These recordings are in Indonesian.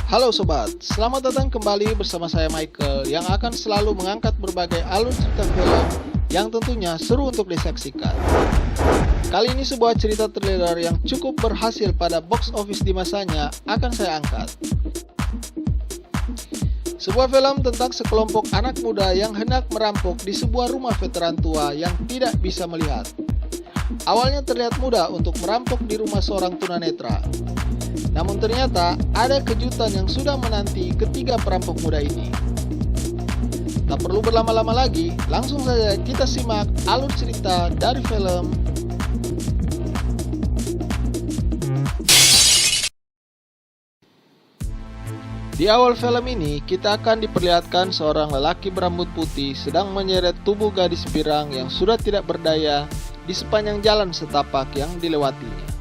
Halo sobat, selamat datang kembali bersama saya Michael yang akan selalu mengangkat berbagai alur cerita film yang tentunya seru untuk disaksikan. Kali ini sebuah cerita thriller yang cukup berhasil pada box office di masanya akan saya angkat. Sebuah film tentang sekelompok anak muda yang hendak merampok di sebuah rumah veteran tua yang tidak bisa melihat. Awalnya terlihat mudah untuk merampok di rumah seorang tunanetra. Namun ternyata ada kejutan yang sudah menanti ketiga perampok muda ini. Tak perlu berlama-lama lagi, langsung saja kita simak alur cerita dari film. Di awal film ini, kita akan diperlihatkan seorang lelaki berambut putih sedang menyeret tubuh gadis pirang yang sudah tidak berdaya di sepanjang jalan setapak yang dilewatinya.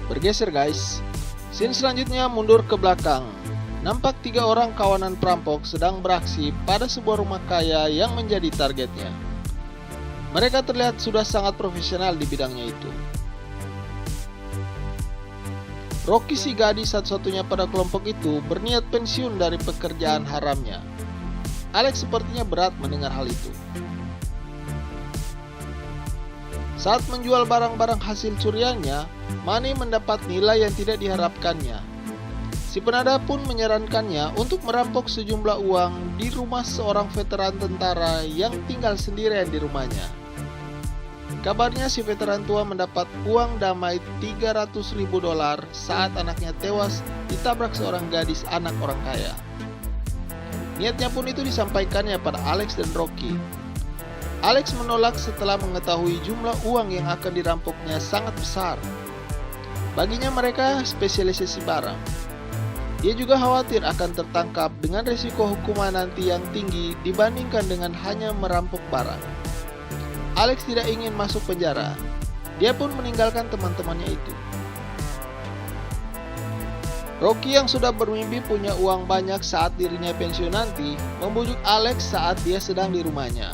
Bergeser guys, scene selanjutnya mundur ke belakang. Nampak 3 orang kawanan perampok sedang beraksi pada sebuah rumah kaya yang menjadi targetnya. Mereka terlihat sudah sangat profesional di bidangnya itu. Rocky, si gadis satu-satunya pada kelompok itu, berniat pensiun dari pekerjaan haramnya. Alex sepertinya berat mendengar hal itu. Saat menjual barang-barang hasil curiannya, Manny mendapat nilai yang tidak diharapkannya. Si penada pun menyarankannya untuk merampok sejumlah uang di rumah seorang veteran tentara yang tinggal sendirian di rumahnya. Kabarnya si veteran tua mendapat uang damai $300.000 saat anaknya tewas ditabrak seorang gadis anak orang kaya. Niatnya pun itu disampaikannya pada Alex dan Rocky. Alex menolak setelah mengetahui jumlah uang yang akan dirampoknya sangat besar. Baginya mereka spesialisasi barang. Dia juga khawatir akan tertangkap dengan risiko hukuman nanti yang tinggi dibandingkan dengan hanya merampok barang. Alex tidak ingin masuk penjara. Dia pun meninggalkan teman-temannya itu. Rocky yang sudah bermimpi punya uang banyak saat dirinya pensiun nanti, membujuk Alex saat dia sedang di rumahnya.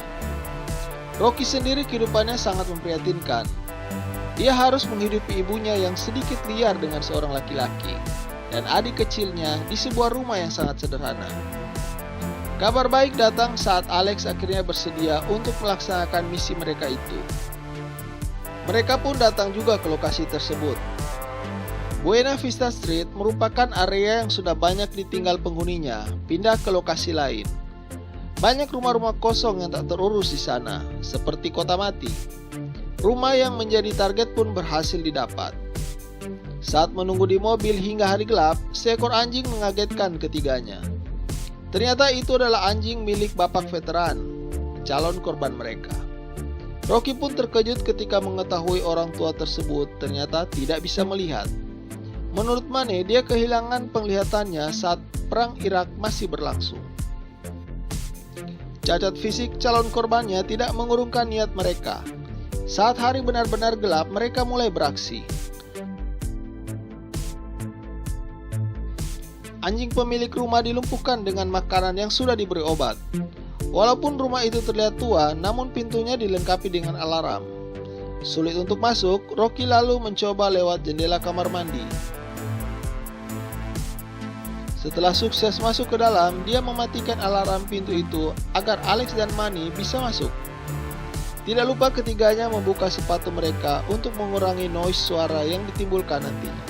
Rocky sendiri kehidupannya sangat memprihatinkan. Dia harus menghidupi ibunya yang sedikit liar dengan seorang laki-laki dan adik kecilnya di sebuah rumah yang sangat sederhana. Kabar baik datang saat Alex akhirnya bersedia untuk melaksanakan misi mereka itu. Mereka pun datang juga ke lokasi tersebut. Buena Vista Street merupakan area yang sudah banyak ditinggal penghuninya, pindah ke lokasi lain. Banyak rumah-rumah kosong yang tak terurus di sana, seperti kota mati. Rumah yang menjadi target pun berhasil didapat. Saat menunggu di mobil hingga hari gelap, seekor anjing mengagetkan ketiganya. Ternyata itu adalah anjing milik bapak veteran, calon korban mereka. Rocky pun terkejut ketika mengetahui orang tua tersebut ternyata tidak bisa melihat. Menurut Manny, dia kehilangan penglihatannya saat perang Irak masih berlangsung. Cacat fisik calon korbannya tidak mengurungkan niat mereka. Saat hari benar-benar gelap, mereka mulai beraksi. Anjing pemilik rumah dilumpuhkan dengan makanan yang sudah diberi obat. Walaupun rumah itu terlihat tua, namun pintunya dilengkapi dengan alarm. Sulit untuk masuk, Rocky lalu mencoba lewat jendela kamar mandi. Setelah sukses masuk ke dalam, dia mematikan alarm pintu itu agar Alex dan Manny bisa masuk. Tidak lupa ketiganya membuka sepatu mereka untuk mengurangi noise suara yang ditimbulkan nantinya.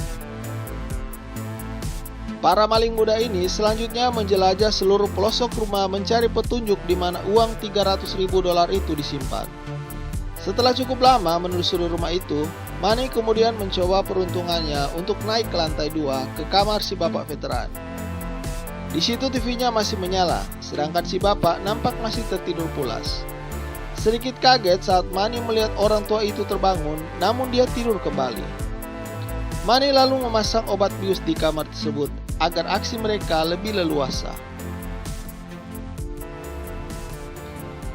Para maling muda ini selanjutnya menjelajah seluruh pelosok rumah mencari petunjuk di mana uang $300.000 itu disimpan. Setelah cukup lama menelusuri rumah itu, Manny kemudian mencoba peruntungannya untuk naik ke lantai 2 ke kamar si bapak veteran. Di situ TV-nya masih menyala, sedangkan si bapak nampak masih tertidur pulas. Sedikit kaget saat Manny melihat orang tua itu terbangun, namun dia tidur kembali. Manny lalu memasang obat bius di kamar tersebut agar aksi mereka lebih leluasa.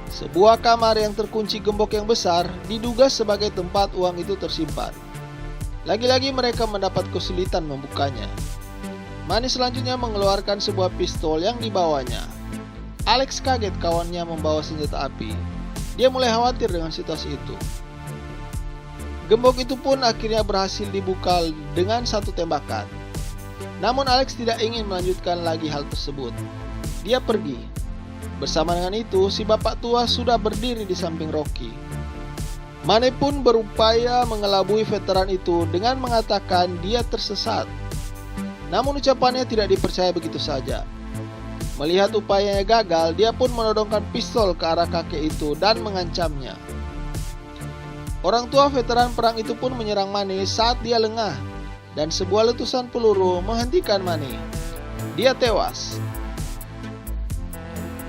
Sebuah kamar yang terkunci gembok yang besar diduga sebagai tempat uang itu tersimpan. Lagi-lagi mereka mendapat kesulitan membukanya. Manny selanjutnya mengeluarkan sebuah pistol yang dibawanya. Alex kaget kawannya membawa senjata api. Dia mulai khawatir dengan situasi itu. Gembok itu pun akhirnya berhasil dibuka dengan satu tembakan. Namun Alex tidak ingin melanjutkan lagi hal tersebut. Dia pergi. Bersama dengan itu, si bapak tua sudah berdiri di samping Rocky. Mane pun berupaya mengelabui veteran itu dengan mengatakan dia tersesat. Namun ucapannya tidak dipercaya begitu saja. Melihat upayanya gagal, dia pun menodongkan pistol ke arah kakek itu dan mengancamnya. Orang tua veteran perang itu pun menyerang Mane saat dia lengah, dan sebuah letusan peluru menghentikan Mane. Dia tewas.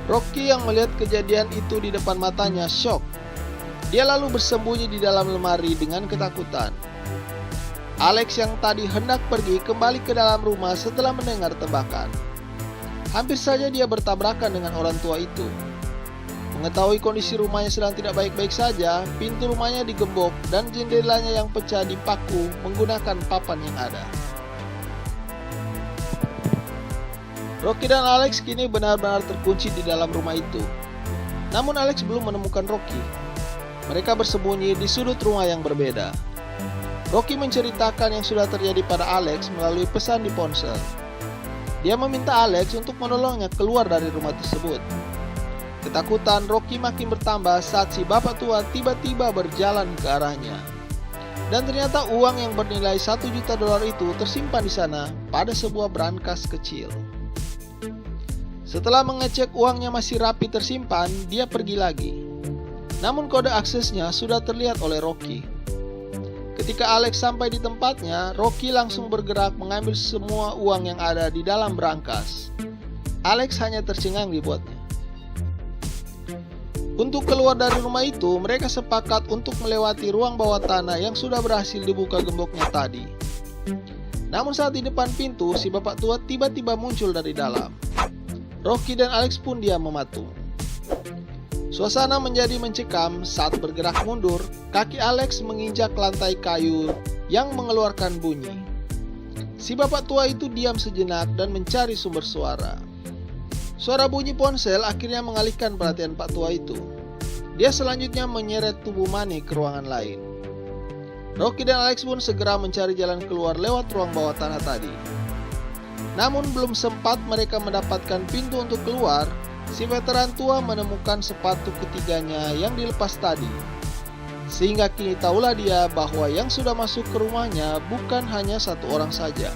Rocky yang melihat kejadian itu di depan matanya syok. Dia lalu bersembunyi di dalam lemari dengan ketakutan. Alex yang tadi hendak pergi kembali ke dalam rumah setelah mendengar tembakan. Hampir saja dia bertabrakan dengan orang tua itu. Mengetahui kondisi rumahnya sedang tidak baik-baik saja, pintu rumahnya digembok dan jendelanya yang pecah dipaku menggunakan papan yang ada. Rocky dan Alex kini benar-benar terkunci di dalam rumah itu. Namun Alex belum menemukan Rocky. Mereka bersembunyi di sudut rumah yang berbeda. Rocky menceritakan yang sudah terjadi pada Alex melalui pesan di ponsel. Dia meminta Alex untuk menolongnya keluar dari rumah tersebut. Ketakutan Rocky makin bertambah saat si bapak tua tiba-tiba berjalan ke arahnya. Dan ternyata uang yang bernilai $1 juta itu tersimpan di sana pada sebuah brankas kecil. Setelah mengecek uangnya masih rapi tersimpan, dia pergi lagi. Namun kode aksesnya sudah terlihat oleh Rocky. Ketika Alex sampai di tempatnya, Rocky langsung bergerak mengambil semua uang yang ada di dalam brankas. Alex hanya tercengang dibuatnya. Untuk keluar dari rumah itu, mereka sepakat untuk melewati ruang bawah tanah yang sudah berhasil dibuka gemboknya tadi. Namun saat di depan pintu, si bapak tua tiba-tiba muncul dari dalam. Rocky dan Alex pun diam mematung. Suasana menjadi mencekam saat bergerak mundur, kaki Alex menginjak lantai kayu yang mengeluarkan bunyi. Si bapak tua itu diam sejenak dan mencari sumber suara. Suara bunyi ponsel akhirnya mengalihkan perhatian Pak tua itu. Dia selanjutnya menyeret tubuh Mane ke ruangan lain. Rocky dan Alex pun segera mencari jalan keluar lewat ruang bawah tanah tadi. Namun belum sempat mereka mendapatkan pintu untuk keluar, si veteran tua menemukan sepatu ketiganya yang dilepas tadi. Sehingga kini tahulah dia bahwa yang sudah masuk ke rumahnya bukan hanya satu orang saja.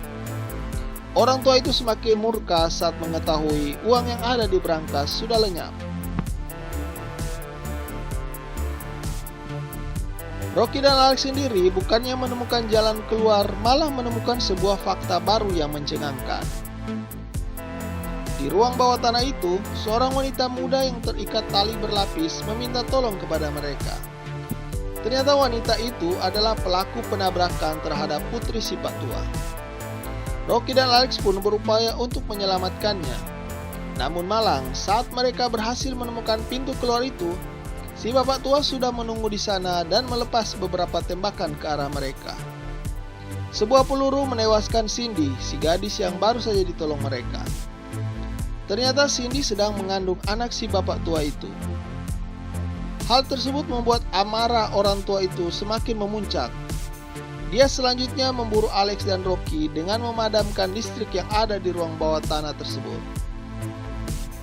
Orang tua itu semakin murka saat mengetahui uang yang ada di brankas sudah lenyap. Rocky dan Alex sendiri bukannya menemukan jalan keluar, malah menemukan sebuah fakta baru yang mencengangkan. Di ruang bawah tanah itu, seorang wanita muda yang terikat tali berlapis meminta tolong kepada mereka. Ternyata wanita itu adalah pelaku penabrakan terhadap putri si Pak tua. Rocky dan Alex pun berupaya untuk menyelamatkannya. Namun malang, saat mereka berhasil menemukan pintu keluar itu, si bapak tua sudah menunggu di sana dan melepas beberapa tembakan ke arah mereka. Sebuah peluru menewaskan Cindy, si gadis yang baru saja ditolong mereka. Ternyata Cindy sedang mengandung anak si bapak tua itu. Hal tersebut membuat amarah orang tua itu semakin memuncak. Dia selanjutnya memburu Alex dan Rocky dengan memadamkan listrik yang ada di ruang bawah tanah tersebut.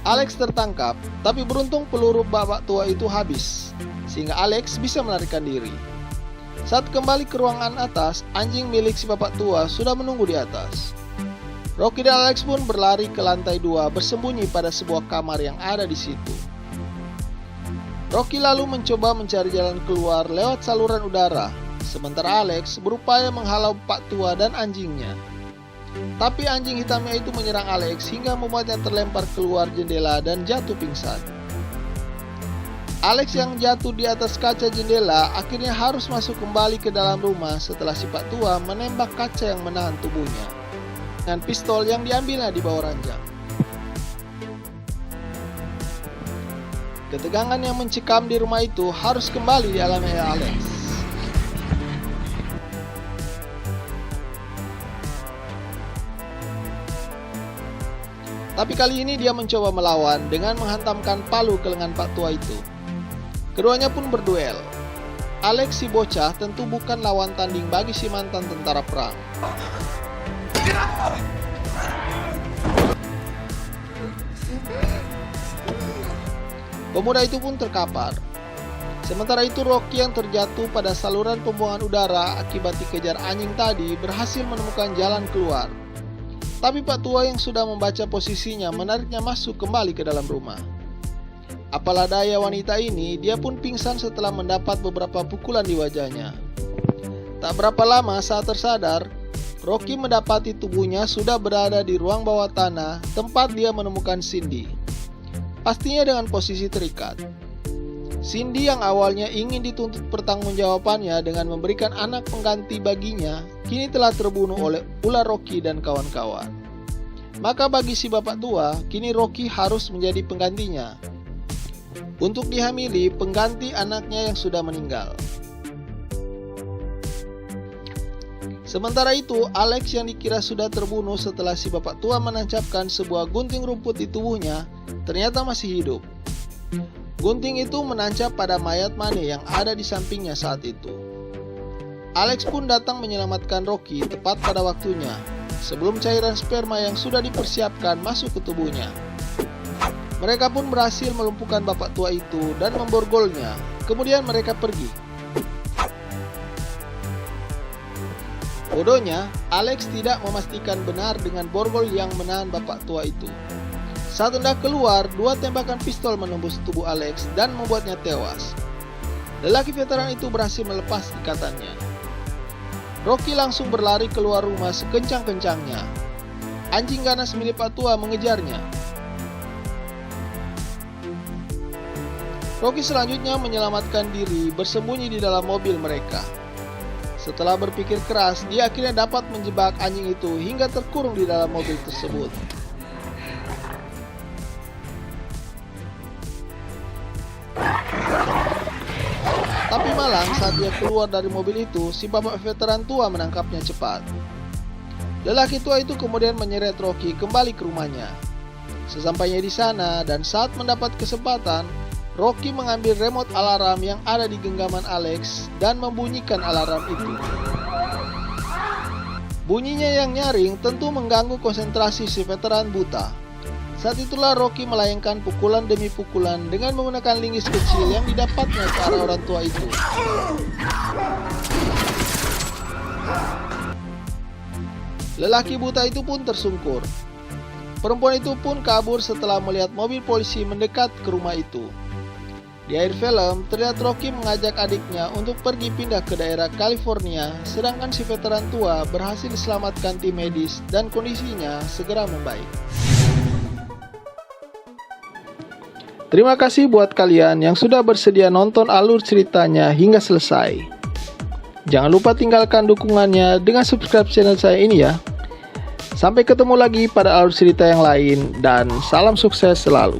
Alex tertangkap, tapi beruntung peluru bapak tua itu habis, sehingga Alex bisa melarikan diri. Saat kembali ke ruangan atas, anjing milik si bapak tua sudah menunggu di atas. Rocky dan Alex pun berlari ke lantai 2 bersembunyi pada sebuah kamar yang ada di situ. Rocky lalu mencoba mencari jalan keluar lewat saluran udara, sementara Alex berupaya menghalau Pak tua dan anjingnya. Tapi anjing hitamnya itu menyerang Alex hingga membuatnya terlempar keluar jendela dan jatuh pingsan. Alex yang jatuh di atas kaca jendela akhirnya harus masuk kembali ke dalam rumah setelah si Pak tua menembak kaca yang menahan tubuhnya dengan pistol yang diambilnya di bawah ranjang. Ketegangan yang mencekam di rumah itu harus kembali dialami oleh Alex. Tapi kali ini dia mencoba melawan dengan menghantamkan palu ke lengan Pak tua itu. Keduanya pun berduel. Alex si bocah tentu bukan lawan tanding bagi si mantan tentara perang. Pemuda itu pun terkapar. Sementara itu Rocky yang terjatuh pada saluran pembuangan udara akibat dikejar anjing tadi berhasil menemukan jalan keluar. Tapi Pak Tua yang sudah membaca posisinya menariknya masuk kembali ke dalam rumah. Apalah daya wanita ini, dia pun pingsan setelah mendapat beberapa pukulan di wajahnya. Tak berapa lama saat tersadar, Rocky mendapati tubuhnya sudah berada di ruang bawah tanah tempat dia menemukan Cindy. Pastinya dengan posisi terikat. Cindy yang awalnya ingin dituntut pertanggungjawabannya dengan memberikan anak pengganti baginya, kini telah terbunuh oleh ular Rocky dan kawan-kawan. Maka bagi si bapak tua, kini Rocky harus menjadi penggantinya untuk dihamili pengganti anaknya yang sudah meninggal. Sementara itu, Alex yang dikira sudah terbunuh setelah si bapak tua menancapkan sebuah gunting rumput di tubuhnya, ternyata masih hidup. Gunting itu menancap pada mayat Mane yang ada di sampingnya saat itu. Alex pun datang menyelamatkan Rocky tepat pada waktunya, sebelum cairan sperma yang sudah dipersiapkan masuk ke tubuhnya. Mereka pun berhasil melumpuhkan bapak tua itu dan memborgolnya, kemudian mereka pergi. Bodohnya, Alex tidak memastikan benar dengan borgol yang menahan bapak tua itu. Saat hendak keluar, dua tembakan pistol menembus tubuh Alex dan membuatnya tewas. Lelaki veteran itu berhasil melepas ikatannya. Rocky langsung berlari keluar rumah sekencang-kencangnya. Anjing ganas milik Pak Tua mengejarnya. Rocky selanjutnya menyelamatkan diri bersembunyi di dalam mobil mereka. Setelah berpikir keras, dia akhirnya dapat menjebak anjing itu hingga terkurung di dalam mobil tersebut. Tapi malang saat dia keluar dari mobil itu, si bapak veteran tua menangkapnya cepat. Lelaki tua itu kemudian menyeret Rocky kembali ke rumahnya. Sesampainya di sana dan saat mendapat kesempatan, Rocky mengambil remote alarm yang ada di genggaman Alex dan membunyikan alarm itu. Bunyinya yang nyaring tentu mengganggu konsentrasi si veteran buta. Saat itulah Rocky melayangkan pukulan demi pukulan dengan menggunakan linggis kecil yang didapatnya ke arah orang tua itu. Lelaki buta itu pun tersungkur. Perempuan itu pun kabur setelah melihat mobil polisi mendekat ke rumah itu. Di akhir film, terlihat Rocky mengajak adiknya untuk pergi pindah ke daerah California, sedangkan si veteran tua berhasil diselamatkan tim medis dan kondisinya segera membaik. Terima kasih buat kalian yang sudah bersedia nonton alur ceritanya hingga selesai. Jangan lupa tinggalkan dukungannya dengan subscribe channel saya ini ya. Sampai ketemu lagi pada alur cerita yang lain dan salam sukses selalu.